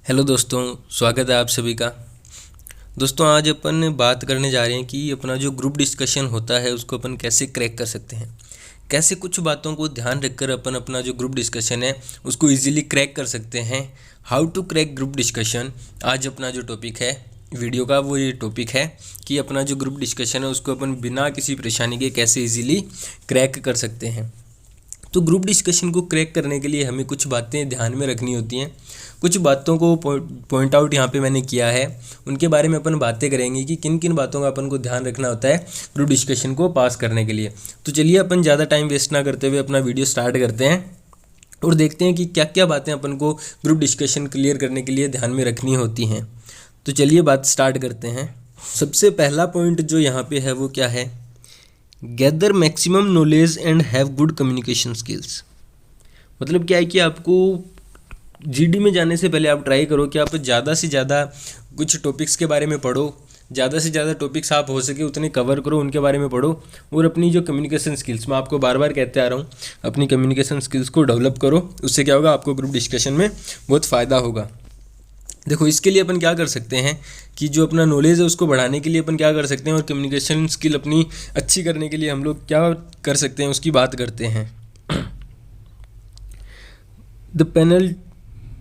Hello दोस्तों, स्वागत है आप सभी का। दोस्तों, आज अपन बात करने जा रहे हैं कि अपना जो ग्रुप डिस्कशन होता है उसको अपन कैसे क्रैक कर सकते हैं। कैसे कुछ बातों को ध्यान रखकर अपन अपना जो ग्रुप डिस्कशन है उसको इजीली क्रैक कर सकते हैं। How to crack group discussion आज अपना जो टॉपिक है वीडियो का, वो ये टॉपिक है कि अपना जो ग्रुप डिस्कशन है उसको अपन बिना किसी परेशानी के कैसे इजीली क्रैक कर सकते हैं। तो ग्रुप डिस्कशन को क्रैक करने के लिए हमें कुछ बातें ध्यान में रखनी होती हैं। कुछ बातों को पॉइंट आउट यहाँ पे मैंने किया है, उनके बारे में अपन बातें करेंगे कि किन किन बातों का अपन को ध्यान रखना होता है ग्रुप डिस्कशन को पास करने के लिए। तो चलिए अपन ज़्यादा टाइम वेस्ट ना करते हुए अपना वीडियो स्टार्ट करते हैं और देखते हैं कि क्या क्या बातें अपन को ग्रुप डिस्कशन क्लियर करने के लिए ध्यान में रखनी होती हैं। तो चलिए बात स्टार्ट करते हैं। सबसे पहला पॉइंट जो यहाँ पे है वो क्या है, gather maximum knowledge and have good communication skills. मतलब क्या है कि आपको जीडी में जाने से पहले आप ट्राई करो कि आप ज़्यादा से ज़्यादा कुछ टॉपिक्स के बारे में पढ़ो, ज़्यादा से ज़्यादा टॉपिक्स आप हो सके उतने कवर करो, उनके बारे में पढ़ो और अपनी जो कम्युनिकेशन स्किल्स, मैं आपको बार बार कहते आ रहा हूँ, अपनी कम्युनिकेशन स्किल्स को डेवलप करो। उससे क्या होगा, आपको ग्रुप डिस्कशन में बहुत फ़ायदा होगा। देखो, इसके लिए अपन क्या कर सकते हैं कि जो अपना नॉलेज है उसको बढ़ाने के लिए अपन क्या कर सकते हैं और कम्युनिकेशन स्किल अपनी अच्छी करने के लिए हम लोग क्या कर सकते हैं उसकी बात करते हैं।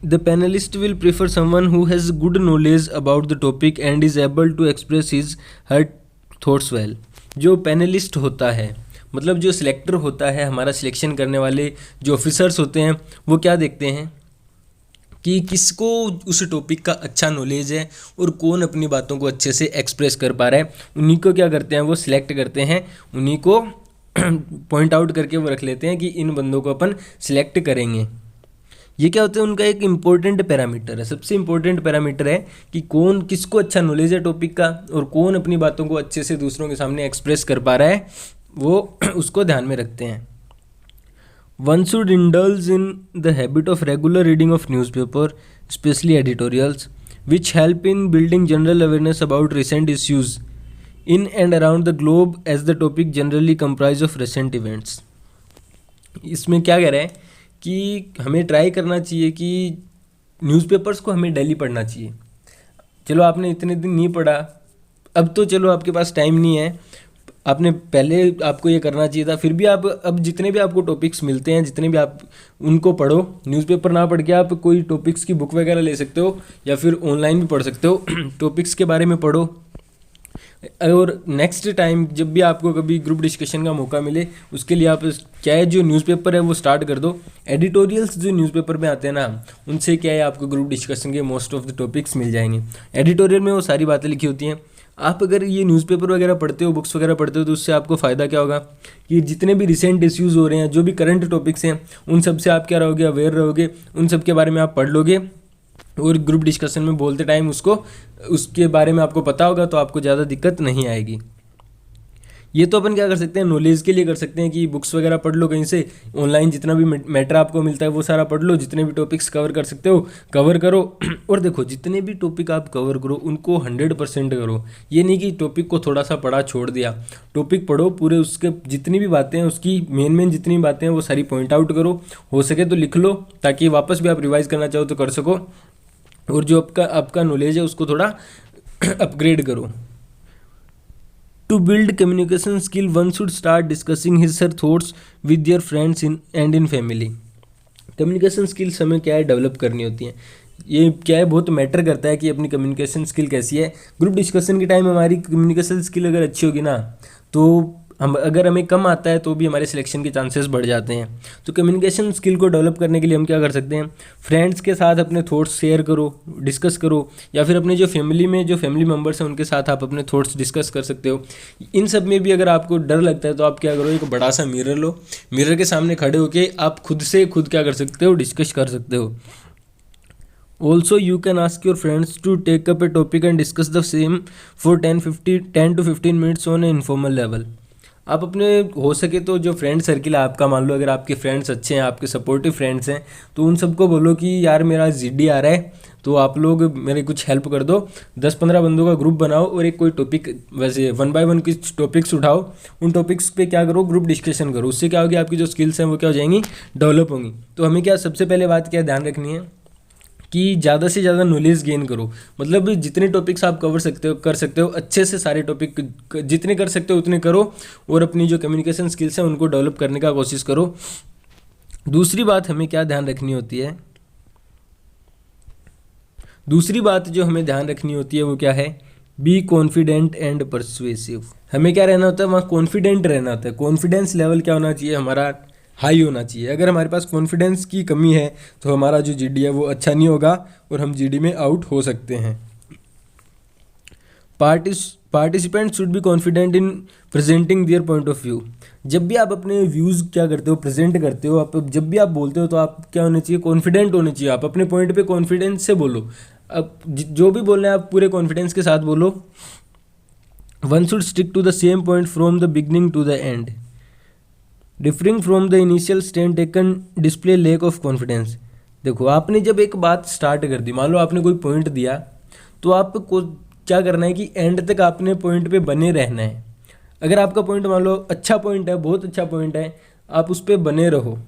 The panelist will prefer someone who has good knowledge about the topic and is able to express his her thoughts well. जो पैनलिस्ट होता है, मतलब जो सिलेक्टर होता है, हमारा सिलेक्शन करने वाले जो ऑफिसर्स होते हैं, वो क्या देखते हैं कि किसको उस टॉपिक का अच्छा नॉलेज है और कौन अपनी बातों को अच्छे से एक्सप्रेस कर पा रहा है। उन्हीं को क्या करते हैं, वो सिलेक्ट करते हैं, उन्हीं को पॉइंट आउट करके वो रख लेते हैं कि इन बंदों को अपन सिलेक्ट करेंगे। ये क्या होता है, उनका एक इम्पोर्टेंट पैरामीटर है, सबसे इम्पोर्टेंट पैरामीटर है कि कौन, किसको अच्छा नॉलेज है टॉपिक का और कौन अपनी बातों को अच्छे से दूसरों के सामने एक्सप्रेस कर पा रहा है, वो उसको ध्यान में रखते हैं। One should indulge in the habit of regular reading of newspaper, especially editorials, which help in building general awareness about recent issues in and around the globe as the topic generally comprise of recent events. इसमें क्या कह रहे हैं कि हमें try करना चाहिए कि न्यूज़पेपर्स को हमें डेली पढ़ना चाहिए। चलो आपने इतने दिन नहीं पढ़ा, अब तो चलो आपके पास टाइम नहीं है, आपने पहले आपको ये करना चाहिए था, फिर भी आप अब जितने भी आपको टॉपिक्स मिलते हैं, जितने भी आप उनको पढ़ो। न्यूज़पेपर ना पढ़ के आप कोई टॉपिक्स की बुक वगैरह ले सकते हो या फिर ऑनलाइन भी पढ़ सकते हो। टॉपिक्स के बारे में पढ़ो और नेक्स्ट टाइम जब भी आपको कभी ग्रुप डिस्कशन का मौका मिले उसके लिए आप क्या है, जो न्यूज़पेपर है वो स्टार्ट कर दो। एडिटोरियल्स जो न्यूज़पेपर में आते हैं ना, उनसे क्या है आपको ग्रुप डिस्कशन के मोस्ट ऑफ द टॉपिक्स मिल जाएंगे। एडिटोरियल में वो सारी बातें लिखी होती हैं। आप अगर ये न्यूज़पेपर वगैरह पढ़ते हो, बुक्स वगैरह पढ़ते हो, तो उससे आपको फ़ायदा क्या होगा कि जितने भी रिसेंट इश्यूज़ हो रहे हैं, जो भी करंट टॉपिक्स हैं, उन सब से आप क्या रहोगे, अवेयर रहोगे, उन सब के बारे में आप पढ़ लोगे और ग्रुप डिस्कशन में बोलते टाइम उसके बारे में आपको पता होगा, तो आपको ज़्यादा दिक्कत नहीं आएगी। ये तो अपन क्या कर सकते हैं, नॉलेज के लिए कर सकते हैं कि बुक्स वगैरह पढ़ लो, कहीं से ऑनलाइन जितना भी मैटर आपको मिलता है वो सारा पढ़ लो, जितने भी टॉपिक्स कवर कर सकते हो कवर करो। और देखो, जितने भी टॉपिक आप कवर करो उनको 100% करो। ये नहीं कि टॉपिक को थोड़ा सा पढ़ा छोड़ दिया, टॉपिक पढ़ो पूरे, उसके जितनी भी बातें हैं, उसकी मेन जितनी बातें हैं वो सारी पॉइंट आउट करो, हो सके तो लिख लो ताकि वापस भी आप रिवाइज़ करना चाहो तो कर सको और जो आपका नॉलेज है उसको थोड़ा अपग्रेड करो। To build communication skill, one should start discussing his her thoughts with their friends and in family. Communication skills हमें क्या है, डेवलप करनी होती हैं। ये क्या है, बहुत मैटर करता है कि अपनी कम्युनिकेशन स्किल कैसी है। ग्रुप डिस्कशन के टाइम हमारी कम्युनिकेशन स्किल अगर अच्छी होगी ना, तो अगर हमें कम आता है तो भी हमारे सिलेक्शन के चांसेस बढ़ जाते हैं। तो कम्युनिकेशन स्किल को डेवलप करने के लिए हम क्या कर सकते हैं, फ्रेंड्स के साथ अपने थॉट्स शेयर करो, डिस्कस करो, या फिर अपने जो फैमिली मेम्बर्स हैं उनके साथ आप अपने थॉट्स डिस्कस कर सकते हो। इन सब में भी अगर आपको डर लगता है तो आप क्या करो, एक बड़ा सा मिरर लो, मिरर के सामने खड़े होकर आप खुद से खुद क्या कर सकते हो, डिस्कस कर सकते हो। Also, you can ask your friends to take up a topic and discuss the same for 10 to 15 minutes on an informal level. आप अपने हो सके तो जो फ्रेंड सर्किल है आपका, मान लो अगर आपके फ्रेंड्स अच्छे हैं, आपके सपोर्टिव फ्रेंड्स हैं, तो उन सबको बोलो कि यार मेरा जीडी आ रहा है तो आप लोग मेरे कुछ हेल्प कर दो। 10-15 बंदों का ग्रुप बनाओ और एक कोई टॉपिक, वैसे 1 by 1 कुछ टॉपिक्स उठाओ, उन टॉपिक्स पे क्या करो, ग्रुप डिस्कशन करो। उससे क्या होगी, आपकी जो स्किल्स हैं वो क्या हो जाएंगी, डेवलप होंगी। तो हमें क्या सबसे पहले बात क्या ध्यान रखनी है कि ज़्यादा से ज़्यादा नॉलेज गेन करो। मतलब जितने टॉपिक्स आप कवर सकते हो कर सकते हो, अच्छे से सारे टॉपिक जितने कर सकते हो उतने करो, और अपनी जो कम्युनिकेशन स्किल्स हैं उनको डेवलप करने का कोशिश करो। दूसरी बात हमें क्या ध्यान रखनी होती है, दूसरी बात जो हमें ध्यान रखनी होती है वो क्या है, बी कॉन्फिडेंट एंड परसुएसिव। हमें क्या रहना होता है, वहाँ कॉन्फिडेंट रहना होता है। कॉन्फिडेंस लेवल क्या होना चाहिए, हमारा हाई होना चाहिए। अगर हमारे पास कॉन्फिडेंस की कमी है तो हमारा जो जीडी है वो अच्छा नहीं होगा और हम जीडी में आउट हो सकते हैं। Participant should be confident in presenting their point of view. जब भी आप अपने व्यूज़ क्या करते हो, प्रेजेंट करते हो, आप जब भी आप बोलते हो तो आप क्या होने चाहिए, कॉन्फिडेंट होने चाहिए। आप अपने पॉइंट पे कॉन्फिडेंस से बोलो। अब जो भी बोलना है आप पूरे कॉन्फिडेंस के साथ बोलो। One should stick to the same point from the beginning to the end. Differing from the initial stand taken display lack of confidence. देखो, आपने जब एक बात स्टार्ट कर दी, मान लो आपने कोई पॉइंट दिया, तो आपको क्या करना है कि एंड तक आपने पॉइंट पे बने रहना है। अगर आपका पॉइंट मान लो अच्छा पॉइंट है, बहुत अच्छा पॉइंट है, आप उस पर बने रहो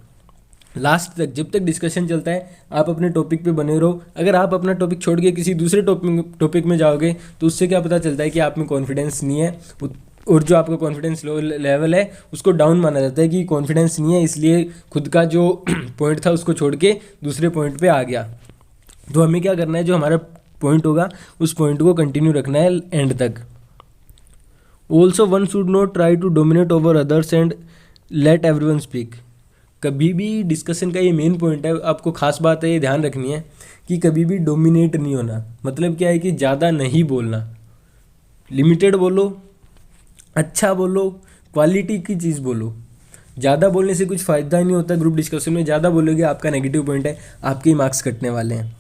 लास्ट तक। जब तक डिस्कशन चलता है आप अपने टॉपिक पे बने रहो। अगर आप अपना टॉपिक छोड़ के किसी दूसरे टॉपिक में जाओगे तो उससे क्या पता चलता है कि आप में कॉन्फिडेंस नहीं है, और जो आपका कॉन्फिडेंस लेवल है उसको डाउन माना जाता है कि कॉन्फिडेंस नहीं है, इसलिए खुद का जो पॉइंट था उसको छोड़ के दूसरे पॉइंट पे आ गया। तो हमें क्या करना है, जो हमारा पॉइंट होगा उस पॉइंट को कंटिन्यू रखना है एंड तक। Also one should not try to dominate over others and let everyone speak. कभी भी डिस्कशन का ये मेन पॉइंट है, आपको खास बात है ये ध्यान रखनी है कि कभी भी डोमिनेट नहीं होना। मतलब क्या है कि ज़्यादा नहीं बोलना, लिमिटेड बोलो, अच्छा बोलो, क्वालिटी की चीज़ बोलो। ज़्यादा बोलने से कुछ फ़ायदा नहीं होता ग्रुप डिस्कशन में। ज़्यादा बोलोगे आपका नेगेटिव पॉइंट है, आपके ही मार्क्स कटने वाले हैं।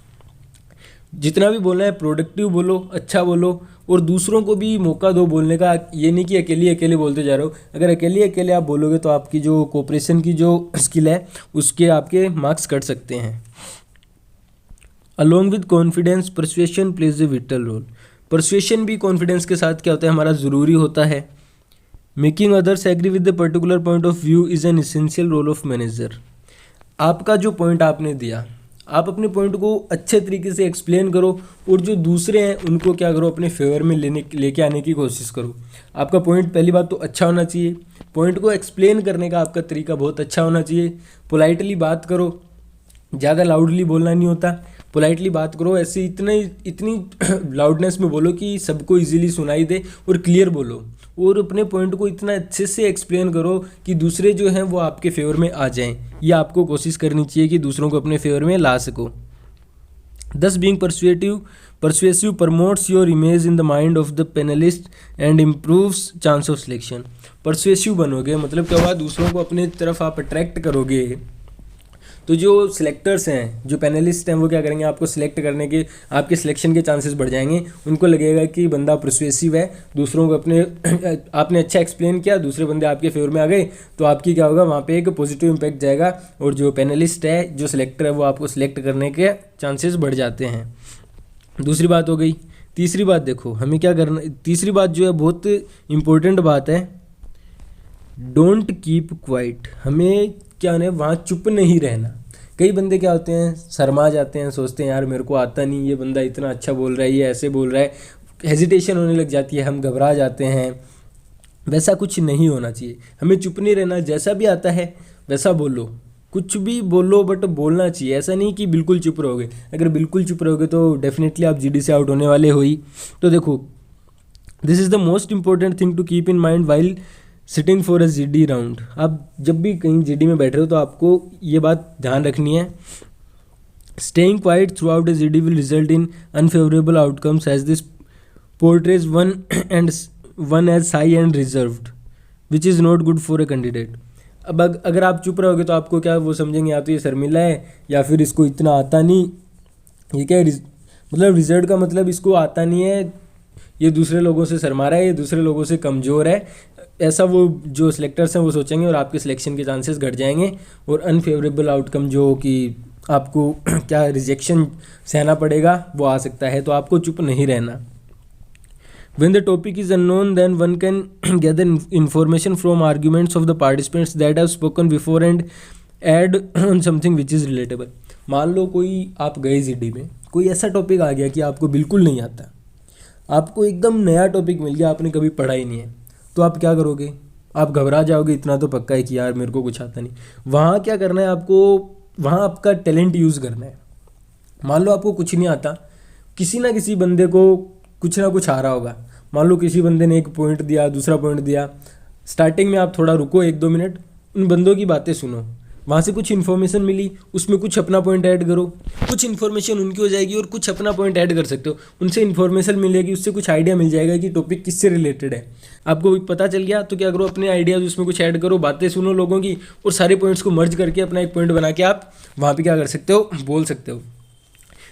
जितना भी बोलना है प्रोडक्टिव बोलो, अच्छा बोलो, और दूसरों को भी मौका दो बोलने का। ये नहीं कि अकेले अकेले बोलते जा रहे हो। अगर अकेले अकेले आप बोलोगे तो आपकी जो कोऑपरेशन की जो स्किल है उसके आपके मार्क्स कट सकते हैं। Along with confidence persuasion plays a vital role. Persuasion भी कॉन्फिडेंस के साथ क्या होता है, हमारा ज़रूरी होता है। Making others agree with the particular point of view is an essential role of manager. आपका जो पॉइंट आपने दिया, आप अपने पॉइंट को अच्छे तरीके से एक्सप्लेन करो, और जो दूसरे हैं उनको क्या करो, अपने फेवर में लेके आने की कोशिश करो। आपका पॉइंट पहली बात तो अच्छा होना चाहिए। पॉइंट को एक्सप्लेन करने का आपका तरीका बहुत अच्छा होना चाहिए। पोलाइटली बात करो, ज़्यादा लाउडली बोलना नहीं होता। पोलाइटली बात करो, ऐसे इतनी लाउडनेस में बोलो कि सबको इजीली सुनाई दे, और क्लियर बोलो, और अपने पॉइंट को इतना अच्छे से एक्सप्लेन करो कि दूसरे जो हैं वो आपके फेवर में आ जाएं। ये आपको कोशिश करनी चाहिए कि दूसरों को अपने फेवर में ला सको। दस being persuasive promotes your image in the mind of the panelist and improves chance of selection. Persuasive बनोगे मतलब क्या हुआ, दूसरों को अपने तरफ आप अट्रैक्ट करोगे, तो जो सिलेक्टर्स हैं, जो पैनलिस्ट हैं, वो क्या करेंगे, आपको सिलेक्ट करने के, आपके सिलेक्शन के चांसेस बढ़ जाएंगे। उनको लगेगा कि बंदा परसुएसिव है, दूसरों को अपने आपने अच्छा एक्सप्लेन किया, दूसरे बंदे आपके फेवर में आ गए, तो आपकी क्या होगा, वहाँ पे एक पॉजिटिव इम्पैक्ट जाएगा, और जो पैनलिस्ट है, जो सिलेक्टर है, वो आपको सिलेक्ट करने के चांसेस बढ़ जाते हैं। दूसरी बात हो गई। तीसरी बात देखो हमें क्या करना, तीसरी बात जो है बहुत इंपॉर्टेंट बात है, डोंट कीप क्वाइट। हमें क्या है, वहाँ चुप नहीं रहना। कई बंदे क्या होते हैं, शर्मा जाते हैं, सोचते हैं यार मेरे को आता नहीं, ये बंदा इतना अच्छा बोल रहा है, ये ऐसे बोल रहा है, हेजिटेशन होने लग जाती है, हम घबरा जाते हैं। वैसा कुछ नहीं होना चाहिए, हमें चुप नहीं रहना, जैसा भी आता है वैसा बोलो, कुछ भी बोलो, बट बोलना चाहिए। ऐसा नहीं कि बिल्कुल चुप रहोगे, अगर बिल्कुल चुप रहोगे तो डेफिनेटली आप जीडी से आउट होने वाले हो ही। तो देखो, this is the most important thing to keep in mind while sitting for a GD round. आप जब भी कहीं जीडी में बैठ रहे हो तो आपको ये बात ध्यान रखनी है, staying quiet throughout a GD will result in unfavourable outcomes as this portrays one as high and reserved which is not good for a candidate. अब अगर आप चुप रहोगे तो आपको क्या वो समझेंगे, या तो ये शर्मिला है या फिर इसको इतना आता नहीं, ये क्या मतलब रिजर्व का मतलब इसको आता नहीं है, ये दूसरे लोगों से शर्मा रहा है, ये दूसरे लोगों से कमज़ोर है, ऐसा वो जो सिलेक्टर्स हैं वो सोचेंगे, और आपके सिलेक्शन के चांसेस घट जाएंगे, और अनफेवरेबल आउटकम जो कि आपको क्या रिजेक्शन सहना पड़ेगा वो आ सकता है। तो आपको चुप नहीं रहना। When the topic is unknown, then one can gather information from arguments of the participants that have spoken before and add on something which is relatable. मान लो कोई आप गए जीडी में, कोई ऐसा टॉपिक आ गया कि आपको बिल्कुल नहीं आता, आपको एकदम नया टॉपिक मिल गया, आपने कभी पढ़ा ही नहीं है, तो आप क्या करोगे? आप घबरा जाओगे, इतना तो पक्का है कि यार मेरे को कुछ आता नहीं। वहाँ क्या करना है आपको? वहाँ आपका टैलेंट यूज़ करना है। मान लो आपको कुछ नहीं आता, किसी ना किसी बंदे को कुछ ना कुछ आ रहा होगा। मान लो किसी बंदे ने एक पॉइंट दिया, दूसरा पॉइंट दिया, स्टार्टिंग में आप थोड़ा रुको, 1-2 मिनट, उन बंदों की बातें सुनो, वहाँ से कुछ इन्फॉर्मेशन मिली, उसमें कुछ अपना पॉइंट ऐड करो, कुछ इन्फॉर्मेशन उनकी हो जाएगी और कुछ अपना पॉइंट ऐड कर सकते हो। उनसे इन्फॉर्मेशन मिलेगी, उससे कुछ आइडिया मिल जाएगा कि टॉपिक किससे रिलेटेड है। आपको पता चल गया तो क्या करो, अपने आइडियाज़ उसमें कुछ ऐड करो, बातें सुनो लोगों की, और सारे पॉइंट्स को मर्ज करके अपना एक पॉइंट बना के आप वहाँ पर क्या कर सकते हो, बोल सकते हो।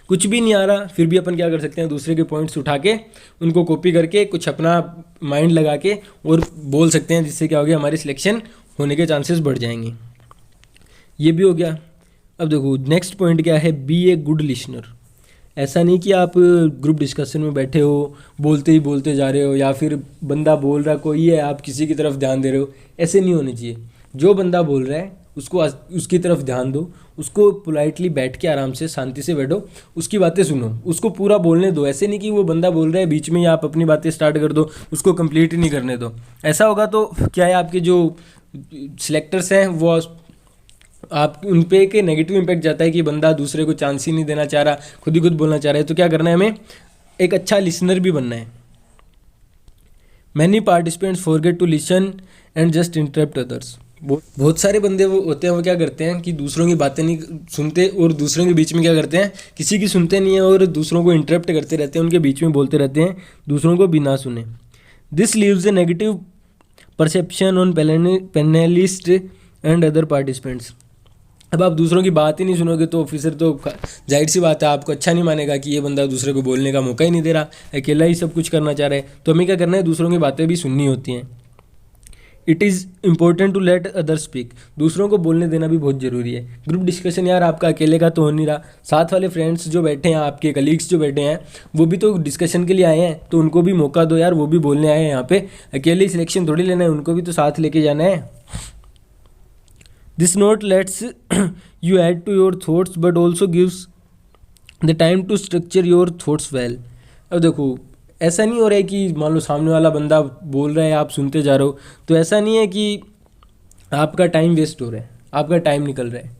कुछ भी नहीं आ रहा फिर भी अपन क्या कर सकते हैं, दूसरे के पॉइंट्स उठा के उनको कॉपी करके कुछ अपना माइंड लगा के और बोल सकते हैं, जिससे क्या हो गया, हमारी सिलेक्शन होने के चांसेस बढ़ जाएंगे। ये भी हो गया। अब देखो नेक्स्ट पॉइंट क्या है, बी ए गुड लिसनर। ऐसा नहीं कि आप ग्रुप डिस्कशन में बैठे हो, बोलते ही बोलते जा रहे हो, या फिर बंदा बोल रहा कोई है, आप किसी की तरफ ध्यान दे रहे हो। ऐसे नहीं होने चाहिए। जो बंदा बोल रहा है उसको उसकी तरफ ध्यान दो, उसको पोलाइटली बैठ के आराम से शांति से बैठो, उसकी बातें सुनो, उसको पूरा बोलने दो। ऐसे नहीं कि वो बंदा बोल रहा है बीच में ही आप अपनी बातें स्टार्ट कर दो, उसको कंप्लीट ही नहीं करने दो। ऐसा होगा तो क्या है, आपके जो सिलेक्टर्स हैं वो आप उन पे एक नेगेटिव इम्पैक्ट जाता है कि बंदा दूसरे को चांस ही नहीं देना चाह रहा, खुद ही खुद बोलना चाह रहा है। तो क्या करना है, हमें एक अच्छा लिसनर भी बनना है। Many participants forget to listen and just interrupt others. बहुत सारे बंदे वो होते हैं, वो क्या करते हैं कि दूसरों की बातें नहीं सुनते और दूसरों के बीच में क्या करते हैं, किसी की सुनते नहीं है और दूसरों को इंटरप्ट करते रहते हैं, उनके बीच में बोलते रहते हैं, दूसरों को बिना सुने। This leaves A negative perception on panelist and other participants. अब आप दूसरों की बात ही नहीं सुनोगे तो ऑफिसर तो जाहिर सी बात है आपको अच्छा नहीं मानेगा कि ये बंदा दूसरे को बोलने का मौका ही नहीं दे रहा, अकेला ही सब कुछ करना चाह रहा है। तो हमें क्या करना है, दूसरों की बातें भी सुननी होती हैं। It is important to let other speak. दूसरों को बोलने देना भी बहुत ज़रूरी है। ग्रुप डिस्कशन यार आपका अकेले का तो हो नहीं रहा, साथ वाले फ्रेंड्स जो बैठे हैं, आपके कलीग्स जो बैठे हैं, वो भी तो डिस्कशन के लिए आए हैं, तो उनको भी मौका दो यार, वो भी बोलने आए हैं यहाँ पे। अकेले ही सिलेक्शन थोड़ी लेना है, उनको भी तो साथ लेके जाना है। This note lets you add to your thoughts but also gives the time to structure your thoughts well. अब देखो ऐसा नहीं हो रहा है कि मान लो सामने वाला बंदा बोल रहा है, आप सुनते जा रहे हो, तो ऐसा नहीं है कि आपका टाइम वेस्ट हो रहा है, आपका टाइम निकल रहा है।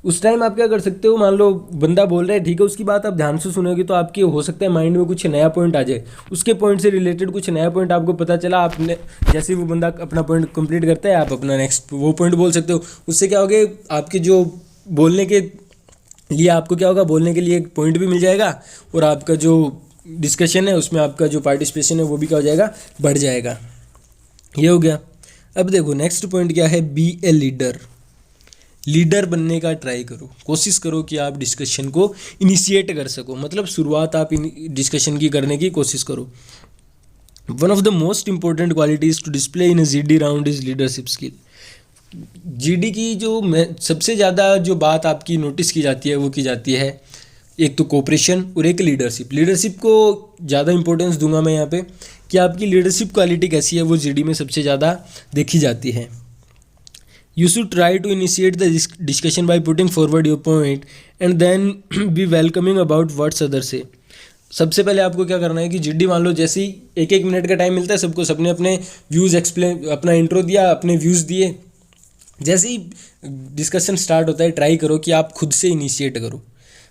उस टाइम आप क्या कर सकते हो, मान लो बंदा बोल रहा है, ठीक है, उसकी बात आप ध्यान से सुनोगे तो आपके हो सकता है माइंड में कुछ नया पॉइंट आ जाए, उसके पॉइंट से रिलेटेड कुछ नया पॉइंट आपको पता चला, आपने जैसे वो बंदा अपना पॉइंट कंप्लीट करता है, आप अपना नेक्स्ट वो पॉइंट बोल सकते हो। उससे क्या होगा, आपके जो बोलने के लिए आपको क्या होगा, बोलने के लिए एक पॉइंट भी मिल जाएगा, और आपका जो डिस्कशन है उसमें आपका जो पार्टिसिपेशन है वो भी क्या हो जाएगा, बढ़ जाएगा। ये हो गया। अब देखो नेक्स्ट पॉइंट क्या है, बी ए लीडर। लीडर बनने का ट्राई करो, कोशिश करो कि आप डिस्कशन को इनिशिएट कर सको, मतलब शुरुआत आप डिस्कशन की करने की कोशिश करो। One of the most important qualities to display in a GD round is leadership skill. GD की जो सबसे ज़्यादा जो बात आपकी नोटिस की जाती है वो की जाती है, एक तो कोऑपरेशन और एक लीडरशिप। लीडरशिप को ज़्यादा इंपॉर्टेंस दूंगा मैं यहाँ पे कि आपकी लीडरशिप क्वालिटी कैसी है, वो जीडी में सबसे ज़्यादा देखी जाती है। You should try to initiate the discussion by putting forward your point and then be welcoming about words other से। सबसे पहले आपको क्या करना है कि जीडी मान लो जैसे ही 1-1 मिनट का टाइम मिलता है सबको, सबने अपने व्यूज़ एक्सप्लेन, अपना इंट्रो दिया, अपने व्यूज़ दिए, जैसे ही डिस्कशन स्टार्ट होता है ट्राई करो कि आप खुद से इनिशिएट करो।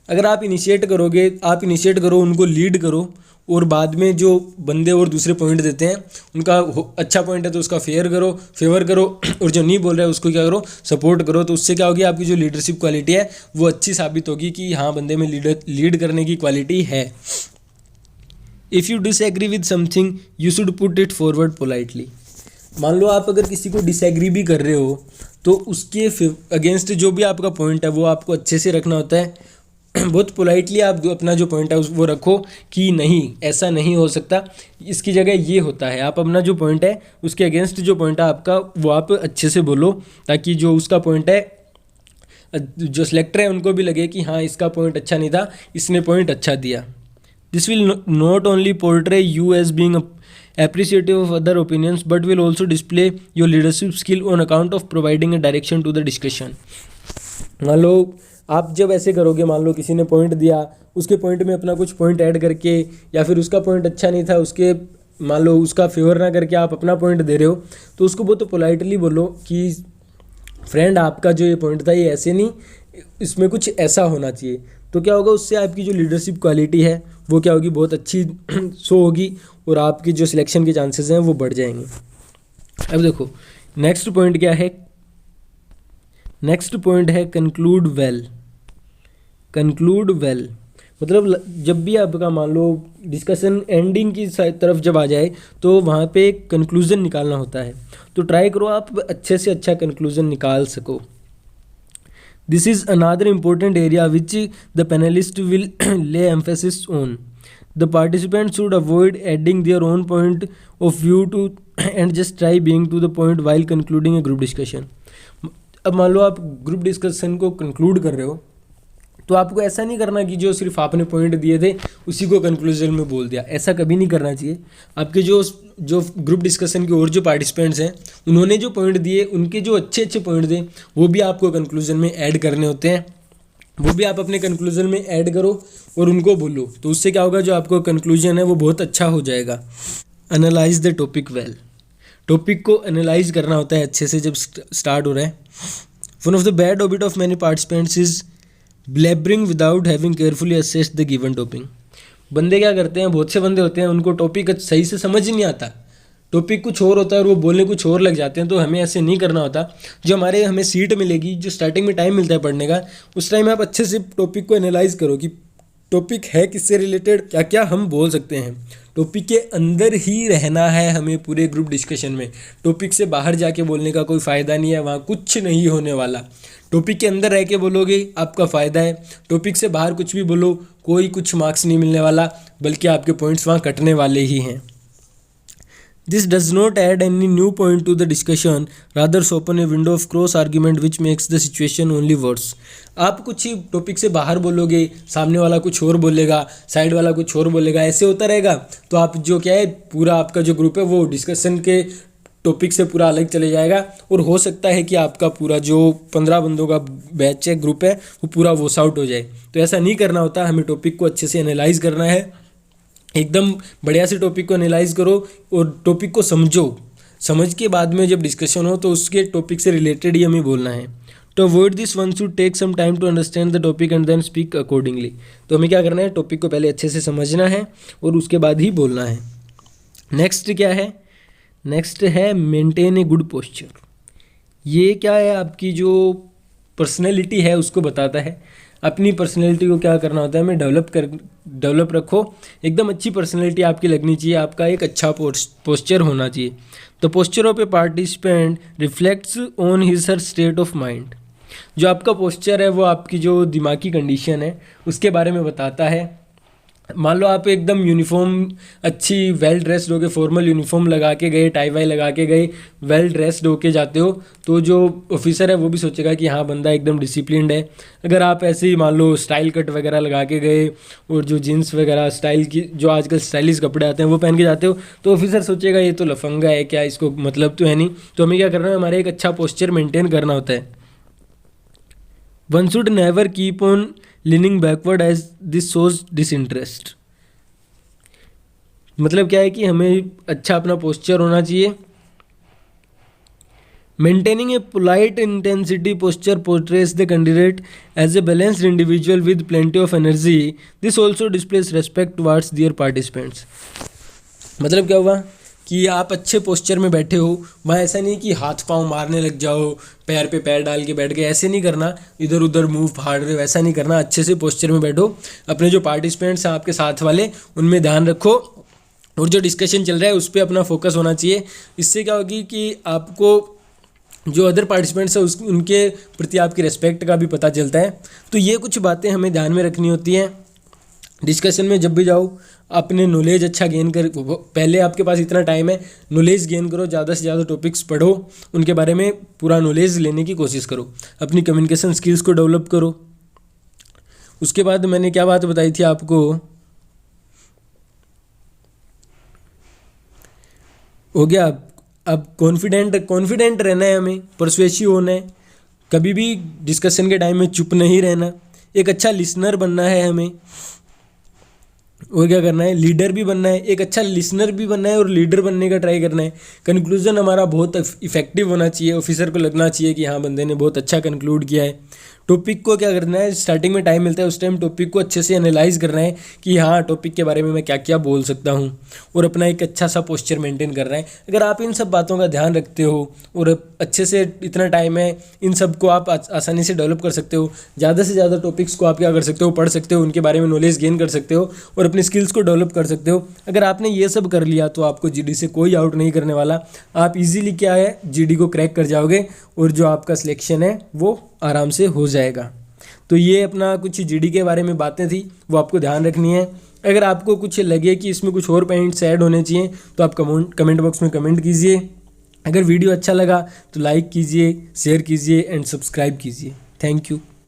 अगर आप इनिशिएट करोगे, आप इनिशिएट करो, उनको लीड करो, और बाद में जो बंदे और दूसरे पॉइंट देते हैं उनका अच्छा पॉइंट है तो उसका फेवर करो, और जो नहीं बोल रहा है उसको क्या करो, सपोर्ट करो। तो उससे क्या होगी, आपकी जो लीडरशिप क्वालिटी है वो अच्छी साबित होगी कि हाँ बंदे में लीड करने की क्वालिटी है। If you disagree with something you should put it forward politely. मान लो आप अगर किसी को डिसएग्री भी कर रहे हो तो उसके अगेंस्ट जो भी आपका पॉइंट है वो आपको अच्छे से रखना होता है। बहुत पोलाइटली आप अपना जो पॉइंट है वो रखो कि नहीं ऐसा नहीं हो सकता, इसकी जगह ये होता है। आप अपना जो पॉइंट है उसके अगेंस्ट जो पॉइंट है आपका वो आप अच्छे से बोलो, ताकि जो उसका पॉइंट है, जो सिलेक्टर है उनको भी लगे कि हाँ इसका पॉइंट अच्छा नहीं था, इसने पॉइंट अच्छा दिया। This will not only portray you as being appreciative of other opinions but will also display your leadership skill on account of providing a direction to the discussion। मान लो आप जब ऐसे करोगे, मान लो किसी ने पॉइंट दिया, उसके पॉइंट में अपना कुछ पॉइंट ऐड करके, या फिर उसका पॉइंट अच्छा नहीं था, उसके मान लो उसका फेवर ना करके आप अपना पॉइंट दे रहे हो, तो उसको बहुत तो पोलाइटली बोलो कि फ्रेंड आपका जो ये पॉइंट था ये ऐसे नहीं, इसमें कुछ ऐसा होना चाहिए। तो क्या होगा, उससे आपकी जो लीडरशिप क्वालिटी है वो क्या होगी, बहुत अच्छी शो होगी, और आपकी जो सिलेक्शन के चांसेस हैं वो बढ़ जाएंगे। अब देखो नेक्स्ट पॉइंट क्या है, नेक्स्ट पॉइंट है कंक्लूड वेल। कंक्लूड वेल मतलब जब भी आपका मान लो डिस्कशन एंडिंग की तरफ जब आ जाए तो वहाँ पे एक कंक्लूजन निकालना होता है, तो ट्राई करो आप अच्छे से अच्छा कंक्लूजन निकाल सको। This is another important area which the panelist will lay emphasis on. The participant should avoid adding their own point of view too and just try being to the point while concluding a group discussion. अब मान लो आप group discussion को conclude कर रहे हो, तो आपको ऐसा नहीं करना कि जो सिर्फ आपने पॉइंट दिए थे उसी को कंक्लूजन में बोल दिया, ऐसा कभी नहीं करना चाहिए। आपके जो जो ग्रुप डिस्कशन के और जो पार्टिसिपेंट्स हैं उन्होंने जो पॉइंट दिए, उनके जो अच्छे अच्छे पॉइंट थे वो भी आपको कंक्लूजन में ऐड करने होते हैं, वो भी आप अपने कंक्लूजन में ऐड करो और उनको बोलो, तो उससे क्या होगा, जो आपको कंक्लूजन है वो बहुत अच्छा हो जाएगा। Analyse the topic well. Topic को एनालाइज करना होता है अच्छे से जब स्टार्ट हो रहा है। One of the bad habit of many participants is blabbering without having carefully assessed the given topic. बंदे क्या करते हैं, बहुत से बंदे होते हैं उनको टॉपिक सही से समझ ही नहीं आता, टॉपिक कुछ और होता है और वो बोलने कुछ और लग जाते हैं। तो हमें ऐसे नहीं करना होता। जो हमें सीट मिलेगी, जो स्टार्टिंग में टाइम मिलता है पढ़ने का, उस टाइम आप अच्छे से टॉपिक को एनालाइज करो कि टॉपिक है किससे रिलेटेड, क्या क्या हम बोल सकते हैं। टॉपिक के अंदर ही रहना है हमें पूरे ग्रुप डिस्कशन में, टॉपिक से बाहर जाके बोलने का कोई फ़ायदा नहीं है, वहाँ कुछ नहीं होने वाला। टॉपिक के अंदर रह के बोलोगे आपका फ़ायदा है, टॉपिक से बाहर कुछ भी बोलो कोई कुछ मार्क्स नहीं मिलने वाला, बल्कि आपके पॉइंट्स वहाँ कटने वाले ही हैं। This does not add any new point to the discussion, rather open a window of cross argument which makes the situation only worse. आप कुछ ही टॉपिक से बाहर बोलोगे, सामने वाला कुछ और बोलेगा, साइड वाला कुछ और बोलेगा, ऐसे होता रहेगा, तो आप जो क्या है पूरा आपका जो ग्रुप है वो डिस्कशन के टॉपिक से पूरा अलग चले जाएगा, और हो सकता है कि आपका पूरा जो 15 बंदों का बैच है, ग्रुप है, वो पूरा वॉश आउट हो जाए। तो ऐसा नहीं करना होता, हमें टॉपिक को अच्छे से एनालाइज करना है, एकदम बढ़िया से टॉपिक को एनालाइज करो और टॉपिक को समझो, समझ के बाद में जब डिस्कशन हो तो उसके टॉपिक से रिलेटेड ही हमें बोलना है। तो avoid this one should take some time to understand the topic and then speak accordingly. तो हमें क्या करना है, टॉपिक को पहले अच्छे से समझना है और उसके बाद ही बोलना है। नेक्स्ट क्या है, नेक्स्ट है मेंटेन ए गुड पोस्चर। ये क्या है, आपकी जो पर्सनैलिटी है उसको बताता है। अपनी पर्सनैलिटी को क्या करना होता है, हमें डेवलप रखो, एकदम अच्छी पर्सनैलिटी आपकी लगनी चाहिए, आपका एक अच्छा पोस्चर होना चाहिए। The posture of A participant reflects on his her state of mind. जो आपका पोस्चर है वो आपकी जो दिमागी कंडीशन है उसके बारे में बताता है। मान लो आप एकदम यूनिफॉर्म अच्छी वेल ड्रेस्ड होके, फॉर्मल यूनिफॉर्म लगा के गए, टाई वाई लगा के गए, वेल ड्रेस्ड होके जाते हो, तो जो ऑफिसर है वो भी सोचेगा कि हाँ बंदा एकदम डिसिप्लिन्ड है। अगर आप ऐसे ही मान लो स्टाइल कट वगैरह लगा के गए और जो जीन्स वगैरह स्टाइल की जो आजकल स्टाइलिश कपड़े आते हैं वो पहन के जाते हो, तो ऑफिसर सोचेगा ये तो लफंगा है, क्या इसको मतलब तो है नहीं। तो हमें क्या करना है, हमारे एक अच्छा पोस्चर मेंटेन करना होता है। One should never keep on leaning backward as this shows disinterest. मतलब क्या है कि हमें अच्छा अपना पोस्चर होना चाहिए। Maintaining a polite intensity posture portrays the candidate as a balanced individual with plenty of energy. This also displays respect towards their participants. मतलब क्या हुआ कि आप अच्छे पोस्चर में बैठे हो, वहाँ ऐसा नहीं कि हाथ पांव मारने लग जाओ, पैर पे पैर डाल के बैठ गए, ऐसे नहीं करना, इधर उधर मुंह फाड़ रहे हो, ऐसा नहीं करना। अच्छे से पोस्चर में बैठो, अपने जो पार्टिसिपेंट्स हैं आपके साथ वाले उनमें ध्यान रखो, और जो डिस्कशन चल रहा है उस पर अपना फोकस होना चाहिए। इससे क्या होगी कि आपको जो अदर पार्टिसिपेंट्स हैं उनके प्रति आपकी रिस्पेक्ट का भी पता चलता है। तो ये कुछ बातें हमें ध्यान में रखनी होती हैं डिस्कशन में। जब भी जाओ अपने नॉलेज अच्छा गेन कर, पहले आपके पास इतना टाइम है, नॉलेज गेन करो, ज़्यादा से ज़्यादा टॉपिक्स पढ़ो, उनके बारे में पूरा नॉलेज लेने की कोशिश करो, अपनी कम्युनिकेशन स्किल्स को डेवलप करो। उसके बाद मैंने क्या बात बताई थी आपको, हो गया। अब कॉन्फिडेंट रहना है, हमें परसुएसिव होना है, कभी भी डिस्कशन के टाइम में चुप नहीं रहना, एक अच्छा लिसनर बनना है हमें। और क्या करना है, लीडर भी बनना है, एक अच्छा लिसनर भी बनना है और लीडर बनने का ट्राई करना है। कंक्लूजन हमारा बहुत इफेक्टिव होना चाहिए, ऑफिसर को लगना चाहिए कि हाँ बंदे ने बहुत अच्छा कंक्लूड किया है। टॉपिक को क्या करना है, स्टार्टिंग में टाइम मिलता है उस टाइम टॉपिक को अच्छे से एनालाइज करना है कि हाँ टॉपिक के बारे में मैं क्या क्या बोल सकता हूँ, और अपना एक अच्छा सा पोस्चर मेंटेन करना है। अगर आप इन सब बातों का ध्यान रखते हो और अच्छे से, इतना टाइम है, इन सब को आप आसानी से डेवलप कर सकते हो। ज़्यादा से ज़्यादा टॉपिक्स को आप क्या कर सकते हो, पढ़ सकते हो, उनके बारे में नॉलेज गेन कर सकते हो और अपनी स्किल्स को डेवलप कर सकते हो। अगर आपने ये सब कर लिया तो आपको जीडी से कोई आउट नहीं करने वाला। आप इजीली क्या है, जीडी को क्रैक कर जाओगे और जो आपका सिलेक्शन है वो आराम से हो जाएगा। तो ये अपना कुछ जीडी के बारे में बातें थी, वो आपको ध्यान रखनी है। अगर आपको कुछ लगे कि इसमें कुछ और पॉइंट्स ऐड होने चाहिए तो आप कमेंट बॉक्स में कमेंट कीजिए। अगर वीडियो अच्छा लगा तो लाइक कीजिए, शेयर कीजिए एंड सब्सक्राइब कीजिए। Thank you.